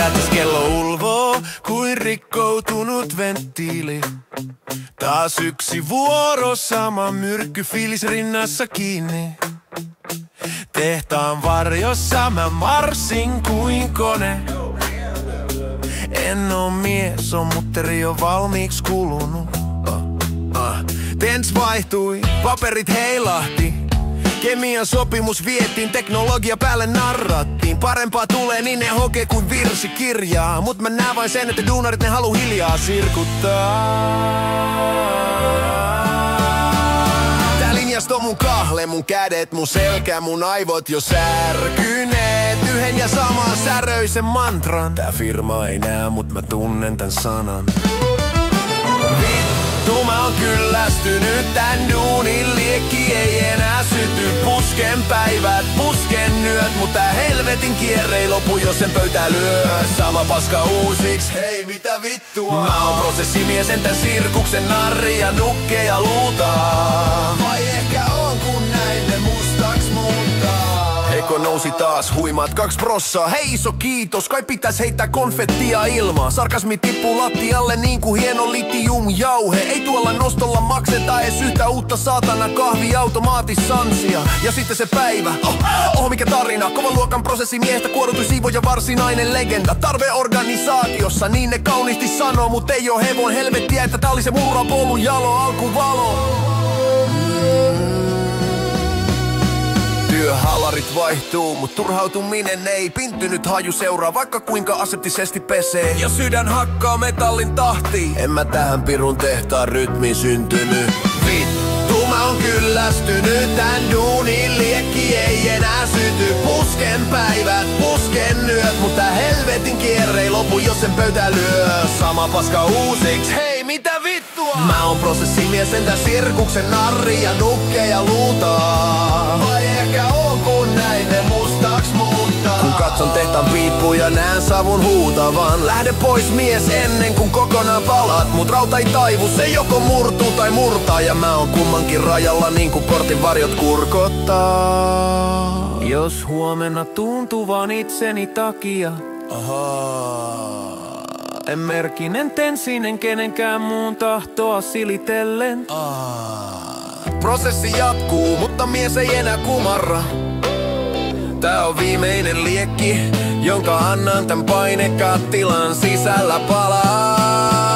Päätös kello ulvoo kuin rikkoutunut venttiili. Taas yksi vuoro, sama myrkkyfiilis rinnassa kiinni. Tehtaan varjossa mä marssin kuin kone. En oo mies, on mutteri jo valmiiksi kulunut. Tents vaihtui, paperit heilahti. Kemian sopimus vietiin, teknologia päälle narrattiin. Parempaa tulee, niin ne hokee kuin virsikirjaa. Mut mä näen vain sen, että duunarit ne haluu hiljaa sirkuttaa. Tää linjasto on mun kahle, mun kädet, mun selkä, mun aivot jo särkyneet. Yhden ja saman säröisen mantran. Tää firma ei näe, mut mä tunnen tän sanan. Vittu mä oon kyllästynyt, tän duunin liekki ei enää syty. Pusken päivät, pusken yöt, mut tää helvetin kierre ei lopu, jos sen pöytää lyö. Sama paska uusiksi, hei mitä vittua. Mä oon prosessimies, entä sirkuksen narri ja nukkeja luutaa. Vai ehkä on kun näin ne mustaks muuttaa. Eko nousi taas huimaat 2 prossaa. Hei iso kiitos, kai pitäis heittää konfettia ilmaa. Sarkasmi tippuu lattialle niin kuin hieno litiumjauhe. Ei tuolla nostolla makseta edes yhtä uutta saatana kahviautomaattissansia. Ja sitten se päivä, mikä tarina. Kovan luokan prosessimiestä kuorutui siivoja varsinainen legenda. Tarve organisaatiossa, niin ne kauniisti sanoo. Mut ei oo hevon helvettiä, että tää oli se murrapolun jalo alkuvalo. Työhalarit vaihtuu, mut turhautuminen ei. Pinttynyt haju seuraa, vaikka kuinka aseptisesti pesee. Ja sydän hakkaa metallin tahtiin. En mä tähän pirun tehtaan rytmiin syntynyt. Vittu mä oon kyllästynyt, tän duunin liekki ei enää syty. Pusken päivät, pusken yöt, mut tää helvetin kierre ei lopu, jos sen pöytää lyö. Sama paska uusiksi, hei mitä vittua. Mä oon prosessimies, entä sirkuksen narri ja nukkeja luutaa. Vai ehkä on kun näin ne mustaks muuttaa. Kun katson tehtaan piippuja, näen savun huutavan. Lähde pois mies ennen kuin kokonaan palaat. Mut rauta ei taivu, se joko murtuu tai murtaa. Ja mä oon kummankin rajalla niin kuin kortin varjot kurkottaa. Jos huomenna tuntuvan itseni takia en merkinen tensinen kenenkään muun tahtoa silitellen. Prosessi jatkuu, mutta mies ei enää kumarra. Tää on viimeinen liekki, jonka annan tän painekattilan sisällä palaa.